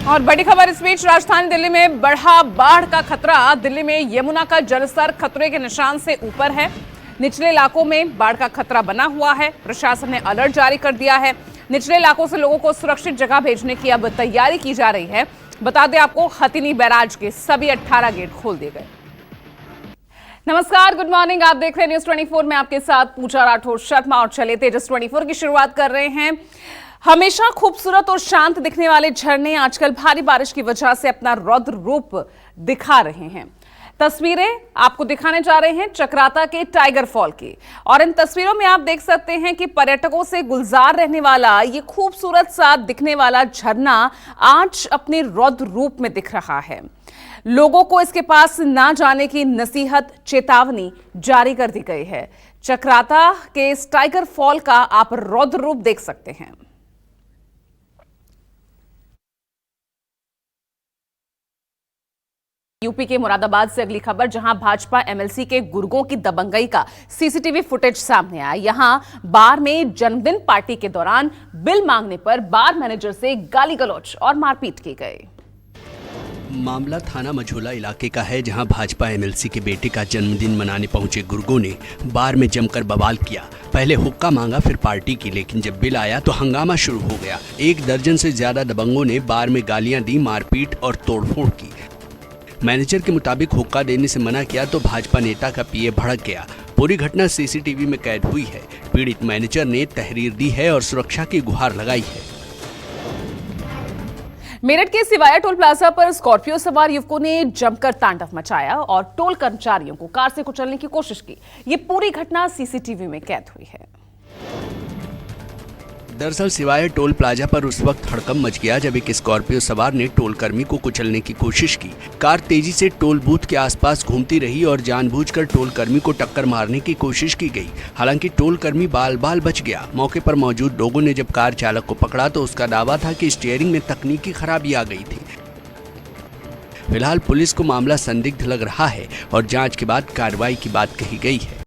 और बड़ी खबर इस बीच राजधानी दिल्ली में बढ़ा बाढ़ का खतरा। दिल्ली में यमुना का जलस्तर खतरे के निशान से ऊपर है। निचले इलाकों में बाढ़ का खतरा बना हुआ है। प्रशासन ने अलर्ट जारी कर दिया है। निचले इलाकों से लोगों को सुरक्षित जगह भेजने की अब तैयारी की जा रही है। बता दें आपको, हथिनी बैराज के सभी 18 गेट खोल दिए गए। नमस्कार, गुड मॉर्निंग। आप देख रहे हैं न्यूज 24 में आपके साथ पूजा राठौर शर्मा। और चलिए तेजस 24 की शुरुआत कर रहे हैं। हमेशा खूबसूरत और शांत दिखने वाले झरने आजकल भारी बारिश की वजह से अपना रौद्र रूप दिखा रहे हैं। तस्वीरें आपको दिखाने जा रहे हैं चक्राता के टाइगर फॉल की। और इन तस्वीरों में आप देख सकते हैं कि पर्यटकों से गुलजार रहने वाला ये खूबसूरत सा दिखने वाला झरना आज अपने रौद्र रूप में दिख रहा है। लोगों को इसके पास ना जाने की नसीहत, चेतावनी जारी कर दी गई है। चक्राता के इस टाइगर फॉल का आप रौद्र रूप देख सकते हैं। यूपी के मुरादाबाद से अगली खबर, जहां भाजपा एमएलसी के गुर्गों की दबंगई का सीसीटीवी फुटेज सामने आया। यहां बार में जन्मदिन पार्टी के दौरान बिल मांगने पर बार मैनेजर से गाली गलौज और मारपीट की गई। मामला थाना मझोला इलाके का है, जहां भाजपा एमएलसी के बेटे का जन्मदिन मनाने पहुंचे गुर्गों ने बार में जमकर बवाल किया। पहले हुक्का मांगा, फिर पार्टी की, लेकिन जब बिल आया तो हंगामा शुरू हो गया। 1 दर्जन से ज्यादा दबंगों ने बार में गालियां दी, मारपीट और तोड़फोड़ की। मैनेजर के मुताबिक हुक्का देने से मना किया तो भाजपा नेता का पीए भड़क गया। पूरी घटना सीसीटीवी में कैद हुई है। पीड़ित मैनेजर ने तहरीर दी है और सुरक्षा की गुहार लगाई है। मेरठ के सिवाया टोल प्लाजा पर स्कॉर्पियो सवार युवकों ने जमकर तांडव मचाया और टोल कर्मचारियों को कार से कुचलने की कोशिश की। ये पूरी घटना सीसीटीवी में कैद हुई है। दरअसल सिवाया टोल प्लाजा पर उस वक्त हड़कंप मच गया जब एक स्कॉर्पियो सवार ने टोल कर्मी को कुचलने की कोशिश की। कार तेजी से टोल बूथ के आसपास घूमती रही और जानबूझकर टोल कर्मी को टक्कर मारने की कोशिश की गई। हालांकि टोल कर्मी बाल बाल बच गया। मौके पर मौजूद लोगों ने जब कार चालक को पकड़ा तो उसका दावा था कि स्टीयरिंग में तकनीकी खराबी आ गई थी। फिलहाल पुलिस को मामला संदिग्ध लग रहा है और जाँच के बाद कार्रवाई की बात कही गई है।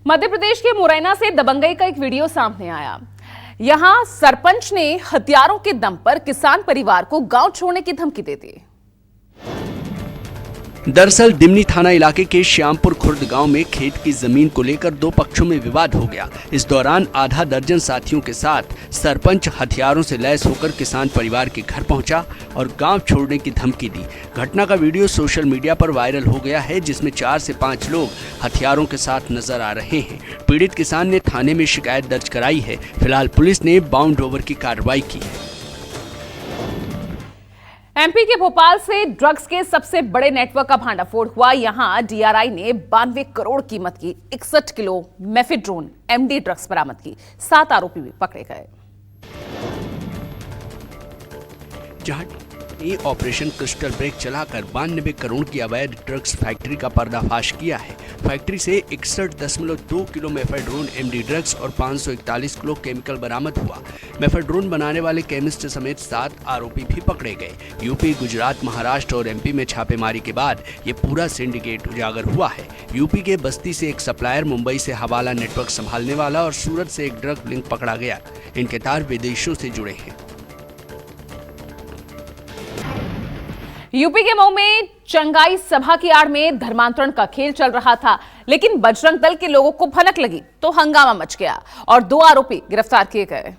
मध्य प्रदेश के मुरैना से दबंगई का एक वीडियो सामने आया। यहां सरपंच ने हथियारों के दम पर किसान परिवार को गांव छोड़ने की धमकी दे दी। दरअसल दिमनी थाना इलाके के श्यामपुर खुर्द गांव में खेत की जमीन को लेकर 2 पक्षों में विवाद हो गया। इस दौरान आधा दर्जन साथियों के साथ सरपंच हथियारों से लैस होकर किसान परिवार के घर पहुंचा और गांव छोड़ने की धमकी दी। घटना का वीडियो सोशल मीडिया पर वायरल हो गया है, जिसमें 4 से 5 लोग हथियारों के साथ नजर आ रहे हैं। पीड़ित किसान ने थाने में शिकायत दर्ज कराई है। फिलहाल पुलिस ने बाउंड ओवर की कार्रवाई की है। एमपी के भोपाल से ड्रग्स के सबसे बड़े नेटवर्क का भांडाफोड़ हुआ। यहां डीआरआई ने 92 करोड़ कीमत की 61 किलो मेफेड्रोन एमडी ड्रग्स बरामद की। 7 आरोपी भी पकड़े गए। जहां ये ऑपरेशन क्रिस्टल ब्रेक चलाकर 92 करोड़ की अवैध ड्रग्स फैक्ट्री का पर्दाफाश किया है। फैक्ट्री से 61.2 किलो मेफेड्रोन एमडी ड्रग्स और 541 किलो केमिकल बरामद हुआ। मेफेड्रोन बनाने वाले केमिस्ट समेत 7 आरोपी भी पकड़े गए। यूपी, गुजरात, महाराष्ट्र और एमपी में छापेमारी के बाद ये पूरा सिंडिकेट उजागर हुआ है। यूपी के बस्ती से एक सप्लायर, मुंबई से हवाला नेटवर्क संभालने वाला और सूरत से एक ड्रग लिंक पकड़ा गया। इनके तार विदेशों से जुड़े हैं। यूपी के मऊ में चंगाई सभा की आड़ में धर्मांतरण का खेल चल रहा था, लेकिन बजरंग दल के लोगों को भनक लगी तो हंगामा मच गया और 2 आरोपी गिरफ्तार किए गए।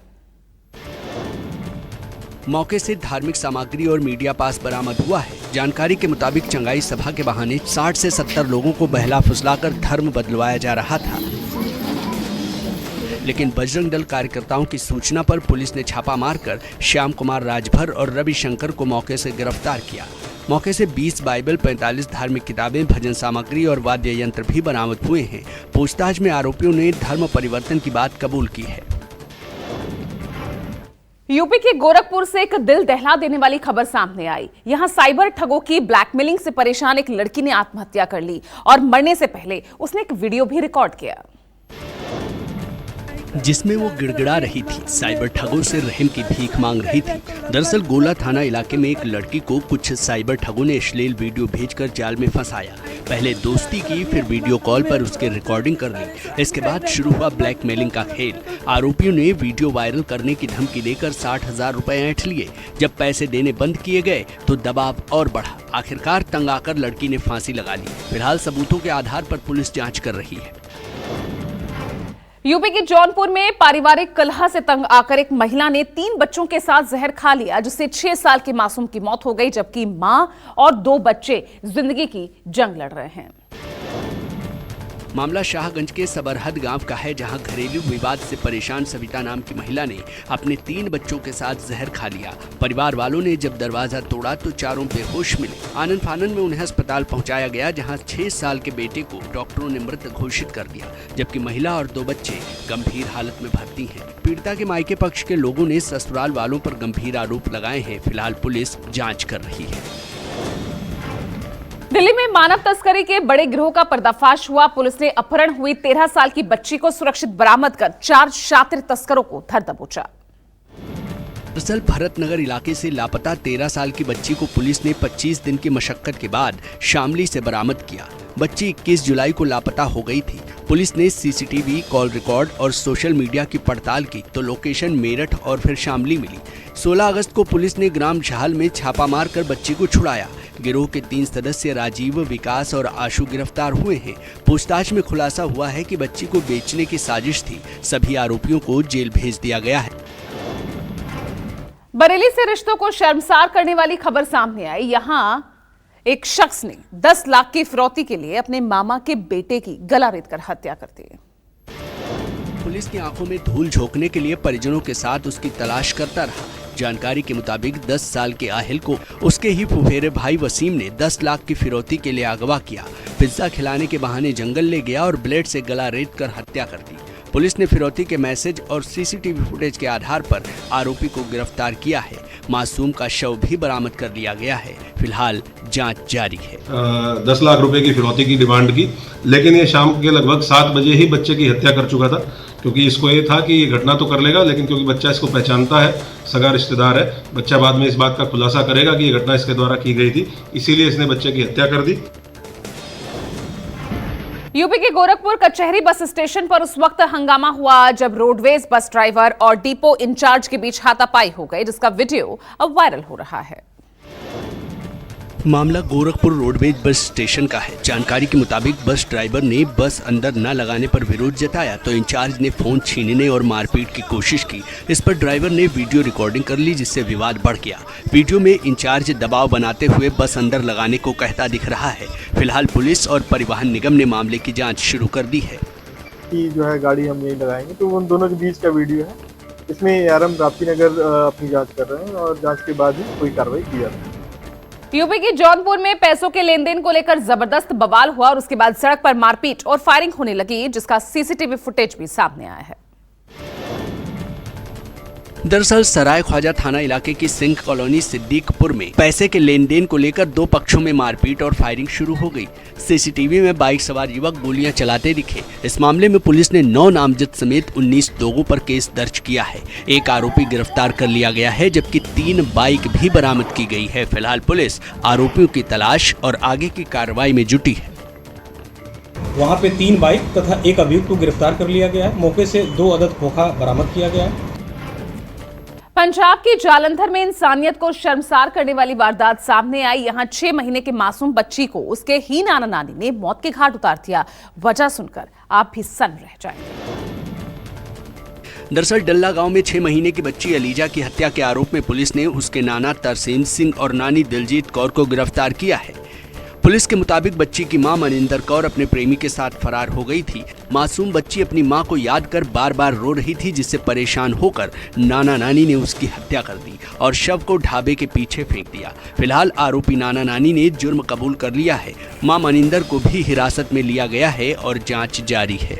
मौके से धार्मिक सामग्री और मीडिया पास बरामद हुआ है। जानकारी के मुताबिक चंगाई सभा के बहाने 60 से 70 लोगों को बहला फुसलाकर धर्म बदलवाया जा रहा था, लेकिन बजरंग दल कार्यकर्ताओं की सूचना पर पुलिस ने छापा मारकर श्याम कुमार राजभर और रविशंकर को मौके से गिरफ्तार किया। मौके से 20 बाइबल, 45 धार्मिक किताबें, भजन सामग्री और वाद्य यंत्र भी बरामद हुए हैं। पूछताछ में आरोपियों ने धर्म परिवर्तन की बात कबूल की है। यूपी के गोरखपुर से एक दिल दहला देने वाली खबर सामने आई। यहां साइबर ठगों की ब्लैकमेलिंग से परेशान एक लड़की ने आत्महत्या कर ली और मरने से पहले उसने एक वीडियो भी रिकॉर्ड किया। जिसमें वो गिड़गिड़ा रही थी, साइबर ठगों से रहम की भीख मांग रही थी। दरअसल गोला थाना इलाके में एक लड़की को कुछ साइबर ठगों ने अश्लील वीडियो भेजकर जाल में फंसाया। पहले दोस्ती की, फिर वीडियो कॉल पर उसकी रिकॉर्डिंग कर ली। इसके बाद शुरू हुआ ब्लैकमेलिंग का खेल। आरोपियों ने वीडियो वायरल करने की धमकी देकर 60,000 रुपए ऐंठ लिए। जब पैसे देने बंद किए गए तो दबाव और बढ़ा। आखिरकार तंग आकर लड़की ने फांसी लगा ली। फिलहाल सबूतों के आधार पर पुलिस जांच कर रही है। यूपी के जौनपुर में पारिवारिक कलह से तंग आकर एक महिला ने 3 बच्चों के साथ जहर खा लिया, जिससे 6 साल के मासूम की मौत हो गई, जबकि मां और 2 बच्चे जिंदगी की जंग लड़ रहे हैं। मामला शाहगंज के सबरहद गांव का है, जहां घरेलू विवाद से परेशान सविता नाम की महिला ने अपने 3 बच्चों के साथ जहर खा लिया। परिवार वालों ने जब दरवाजा तोड़ा तो चारों बेहोश मिले। आनन फानन में उन्हें अस्पताल पहुंचाया गया, जहां 6 साल के बेटे को डॉक्टरों ने मृत घोषित कर दिया, जबकि महिला और 2 बच्चे गंभीर हालत में भर्ती हैं। पीड़िता के मायके पक्ष के लोगों ने ससुराल वालों पर गंभीर आरोप लगाए हैं। फिलहाल पुलिस जाँच कर रही है। दिल्ली में मानव तस्करी के बड़े गिरोह का पर्दाफाश हुआ। पुलिस ने अपहरण हुई 13 साल की बच्ची को सुरक्षित बरामद कर 4 शातिर तस्करों को धर दबोचा। दरअसल भरतनगर इलाके से लापता 13 साल की बच्ची को पुलिस ने 25 दिन की मशक्कत के बाद शामली से बरामद किया। बच्ची 21 जुलाई को लापता हो गई थी। पुलिस ने सीसीटीवी, कॉल रिकॉर्ड और सोशल मीडिया की पड़ताल की तो लोकेशन मेरठ और फिर शामली मिली। 16 अगस्त को पुलिस ने ग्राम झाल में छापा मारकर बच्ची को छुड़ाया। गिरोह के 3 सदस्य राजीव, विकास और आशु गिरफ्तार हुए हैं। पूछताछ में खुलासा हुआ है कि बच्ची को बेचने की साजिश थी। सभी आरोपियों को जेल भेज दिया गया है। बरेली से रिश्तों को शर्मसार करने वाली खबर सामने आई। यहां एक शख्स ने 10 लाख की फिरौती के लिए अपने मामा के बेटे की गला रेतकर हत्या कर दी। पुलिस की आंखों में धूल झोंकने के लिए परिजनों के साथ उसकी तलाश करता रहा। जानकारी के मुताबिक 10 साल के आहिल को उसके ही फुफेरे भाई वसीम ने 10 लाख की फिरौती के लिए अगवा किया। पिज्जा खिलाने के बहाने जंगल ले गया और ब्लेड से गला रेत कर हत्या कर दी। पुलिस ने फिरौती के मैसेज और सीसीटीवी फुटेज के आधार पर आरोपी को गिरफ्तार किया है। मासूम का शव भी बरामद कर लिया गया है। फिलहाल जांच जारी है। 10 लाख रुपए की फिरौती की डिमांड की, लेकिन ये शाम के लगभग 7 बजे ही बच्चे की हत्या कर चुका था, क्योंकि इसको ये था कि ये घटना तो कर लेगा, लेकिन क्योंकि बच्चा इसको पहचानता है, सगा रिश्तेदार है, बच्चा बाद में इस बात का खुलासा करेगा कि ये घटना इसके द्वारा की गई थी, इसीलिए इसने बच्चे की हत्या कर दी। यूपी के गोरखपुर कचहरी बस स्टेशन पर उस वक्त हंगामा हुआ जब रोडवेज बस ड्राइवर और डिपो इंचार्ज के बीच हाथापाई हो गई, जिसका वीडियो अब वायरल हो रहा है। मामला गोरखपुर रोडवेज बस स्टेशन का है। जानकारी के मुताबिक बस ड्राइवर ने बस अंदर न लगाने पर विरोध जताया तो इंचार्ज ने फोन छीनने और मारपीट की कोशिश की। इस पर ड्राइवर ने वीडियो रिकॉर्डिंग कर ली, जिससे विवाद बढ़ गया। वीडियो में इंचार्ज दबाव बनाते हुए बस अंदर लगाने को कहता दिख रहा है। फिलहाल पुलिस और परिवहन निगम ने मामले की जाँच शुरू कर दी है। कि जो है गाड़ी हम यहीं लगाएंगे, तो उन दोनों के बीच का वीडियो है। इसमें ARM राप्ती नगर अपनी जाँच कर रहे हैं और जाँच के बाद ही कोई कार्रवाई की जाती है। यूपी के जौनपुर में पैसों के लेन देन को लेकर जबरदस्त बवाल हुआ और उसके बाद सड़क पर मारपीट और फायरिंग होने लगी, जिसका सीसीटीवी फुटेज भी सामने आया है। दरअसल सराय ख्वाजा थाना इलाके की सिंह कॉलोनी सिद्दीकपुर में पैसे के लेन देन को लेकर 2 पक्षों में मारपीट और फायरिंग शुरू हो गई। सीसीटीवी में बाइक सवार युवक गोलियां चलाते दिखे। इस मामले में पुलिस ने 9 नामजद समेत 19 लोगों पर केस दर्ज किया है। एक आरोपी गिरफ्तार कर लिया गया है, जबकि 3 बाइक भी बरामद की गई है। फिलहाल पुलिस आरोपियों की तलाश और आगे की कार्रवाई में जुटी है। वहाँ पे 3 बाइक तथा एक अभियुक्त को गिरफ्तार कर लिया गया है। मौके से 2 अदद खोखा बरामद किया गया है। पंजाब की जालंधर में इंसानियत को शर्मसार करने वाली वारदात सामने आई। यहां 6 महीने के मासूम बच्ची को उसके ही नाना नानी ने मौत के घाट उतार दिया। वजह सुनकर आप भी सन्न रह जाएंगे। दरअसल डल्ला गांव में 6 महीने की बच्ची अलीजा की हत्या के आरोप में पुलिस ने उसके नाना तरसेम सिंह और नानी दिलजीत कौर को गिरफ्तार किया है। पुलिस के मुताबिक बच्ची की मां मनिंदर कौर अपने प्रेमी के साथ फरार हो गई थी। मासूम बच्ची अपनी मां को याद कर बार बार रो रही थी, जिससे परेशान होकर नाना नानी ने उसकी हत्या कर दी और शव को ढाबे के पीछे फेंक दिया। फिलहाल आरोपी नाना नानी ने जुर्म कबूल कर लिया है। मां मनिंदर को भी हिरासत में लिया गया है और जांच जारी है।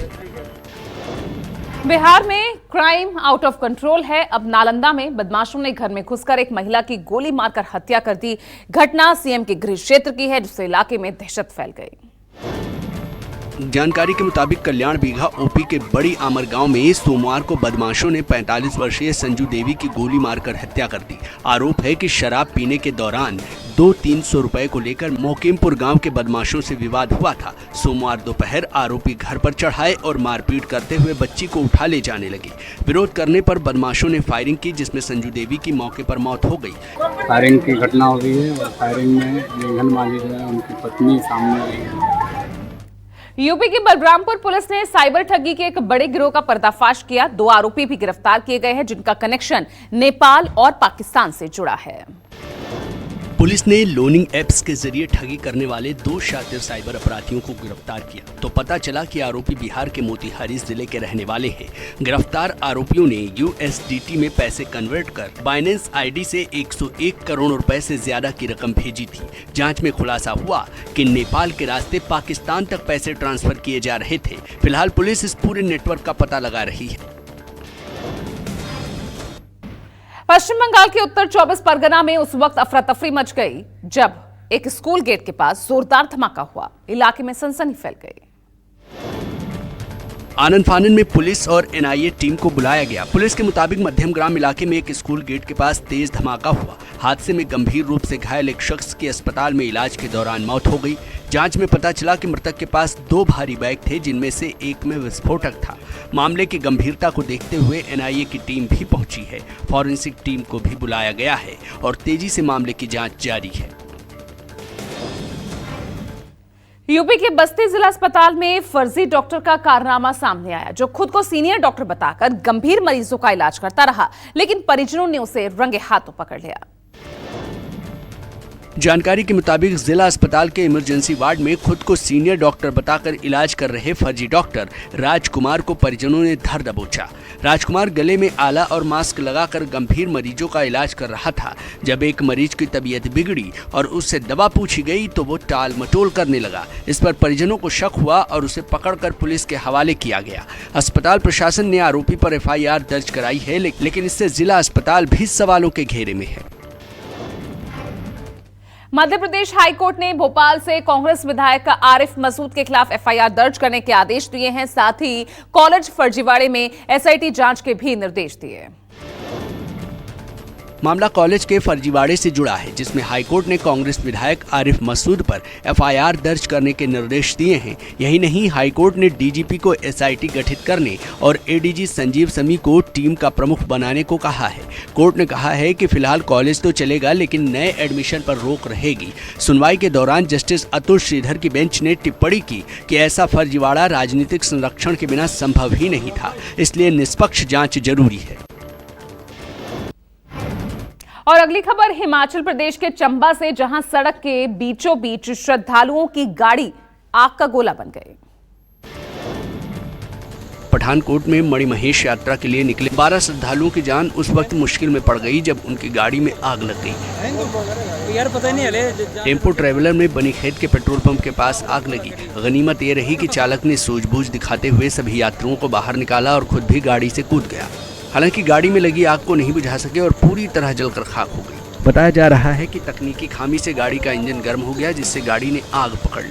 बिहार में क्राइम आउट ऑफ कंट्रोल है। अब नालंदा में बदमाशों ने घर में घुसकर एक महिला की गोली मारकर हत्या कर दी। घटना सीएम के गृह क्षेत्र की है, जिससे इलाके में दहशत फैल गई। जानकारी के मुताबिक कल्याण बीघा ओपी के बड़ी आमर गांव में सोमवार को बदमाशों ने 45 वर्षीय संजू देवी की गोली मारकर हत्या कर दी। आरोप है कि शराब पीने के दौरान 200-300 रुपए को लेकर मोकिमपुर गांव के बदमाशों से विवाद हुआ था। सोमवार दोपहर आरोपी घर पर चढ़ाए और मारपीट करते हुए बच्ची को उठा ले जाने लगे। विरोध करने पर बदमाशों ने फायरिंग की, जिसमें संजू देवी की मौके पर मौत हो गई। फायरिंग की घटना हो गई है और फायरिंग में मेघन माली जो है उनकी पत्नी सामने आई है। यूपी की बलरामपुर पुलिस ने साइबर ठगी के एक बड़े गिरोह का पर्दाफाश किया। 2 आरोपी भी गिरफ्तार किए गए हैं, जिनका कनेक्शन नेपाल और पाकिस्तान से जुड़ा है। पुलिस ने लोनिंग ऐप्स के जरिए ठगी करने वाले 2 शातिर साइबर अपराधियों को गिरफ्तार किया तो पता चला कि आरोपी बिहार के मोतिहारी जिले के रहने वाले हैं। गिरफ्तार आरोपियों ने USDT में पैसे कन्वर्ट कर बाइनेंस आईडी से 101 करोड़ रुपए से ज्यादा की रकम भेजी थी। जांच में खुलासा हुआ कि नेपाल के रास्ते पाकिस्तान तक पैसे ट्रांसफर किए जा रहे थे। फिलहाल पुलिस इस पूरे नेटवर्क का पता लगा रही है। पश्चिम बंगाल के उत्तर 24 परगना में उस वक्त अफरा तफरी मच गई जब एक स्कूल गेट के पास जोरदार धमाका हुआ। इलाके में सनसनी फैल गई। आनंद फानन में पुलिस और NIA टीम को बुलाया गया। पुलिस के मुताबिक मध्यम ग्राम इलाके में एक स्कूल गेट के पास तेज धमाका हुआ। हादसे में गंभीर रूप से घायल एक शख्स की अस्पताल में इलाज के दौरान मौत हो गई। जांच में पता चला कि मृतक के पास 2 भारी बैग थे, जिनमें से एक में विस्फोटक था। मामले की गंभीरता को देखते हुए NIA की टीम भी पहुंची है। फॉरेंसिक टीम को भी बुलाया गया है और तेजी से मामले की जाँच जारी है। यूपी के बस्ती जिला अस्पताल में फर्जी डॉक्टर का कारनामा सामने आया, जो खुद को सीनियर डॉक्टर बताकर गंभीर मरीजों का इलाज करता रहा, लेकिन परिजनों ने उसे रंगे हाथों पकड़ लिया। जानकारी के मुताबिक जिला अस्पताल के इमरजेंसी वार्ड में खुद को सीनियर डॉक्टर बताकर इलाज कर रहे फर्जी डॉक्टर राजकुमार को परिजनों ने धर दबोचा। राजकुमार गले में आला और मास्क लगाकर गंभीर मरीजों का इलाज कर रहा था। जब एक मरीज की तबीयत बिगड़ी और उससे दवा पूछी गई तो वो टाल मटोल करने लगा। इस पर परिजनों को शक हुआ और उसे पकड़कर पुलिस के हवाले किया गया। अस्पताल प्रशासन ने आरोपी पर FIR दर्ज कराई है, लेकिन इससे जिला अस्पताल भी सवालों के घेरे में है। मध्य प्रदेश हाईकोर्ट ने भोपाल से कांग्रेस विधायक आरिफ मसूद के खिलाफ FIR दर्ज करने के आदेश दिए हैं। साथ ही कॉलेज फर्जीवाड़े में SIT जांच के भी निर्देश दिए। मामला कॉलेज के फर्जीवाड़े से जुड़ा है, जिसमें हाईकोर्ट ने कांग्रेस विधायक आरिफ मसूद पर FIR दर्ज करने के निर्देश दिए हैं। यही नहीं, हाईकोर्ट ने DGP को SIT गठित करने और ADG संजीव समी को टीम का प्रमुख बनाने को कहा है। कोर्ट ने कहा है कि फिलहाल कॉलेज तो चलेगा, लेकिन नए एडमिशन पर रोक रहेगी। सुनवाई के दौरान जस्टिस अतुल श्रीधर की बेंच ने टिप्पणी की कि ऐसा फर्जीवाड़ा राजनीतिक संरक्षण के बिना संभव ही नहीं था, इसलिए निष्पक्ष जाँच जरूरी है। और अगली खबर हिमाचल प्रदेश के चंबा से, जहां सड़क के बीचों बीच श्रद्धालुओं की गाड़ी आग का गोला बन गई। पठानकोट में मणिमहेश यात्रा के लिए निकले 12 श्रद्धालुओं की जान उस वक्त मुश्किल में पड़ गई जब उनकी गाड़ी में आग लग गई। यार पता नहीं, टेम्पो ट्रेवलर में बनी खेत के पेट्रोल पंप के पास आग लगी। गनीमत ये रही कि चालक ने सूझबूझ दिखाते हुए सभी यात्रियों को बाहर निकाला और खुद भी गाड़ी से कूद गया। हालांकि गाड़ी में लगी आग को नहीं बुझा सके और पूरी तरह जलकर खाक हो गई। बताया जा रहा है कि तकनीकी खामी से गाड़ी का इंजन गर्म हो गया, जिससे गाड़ी ने आग पकड़ ली।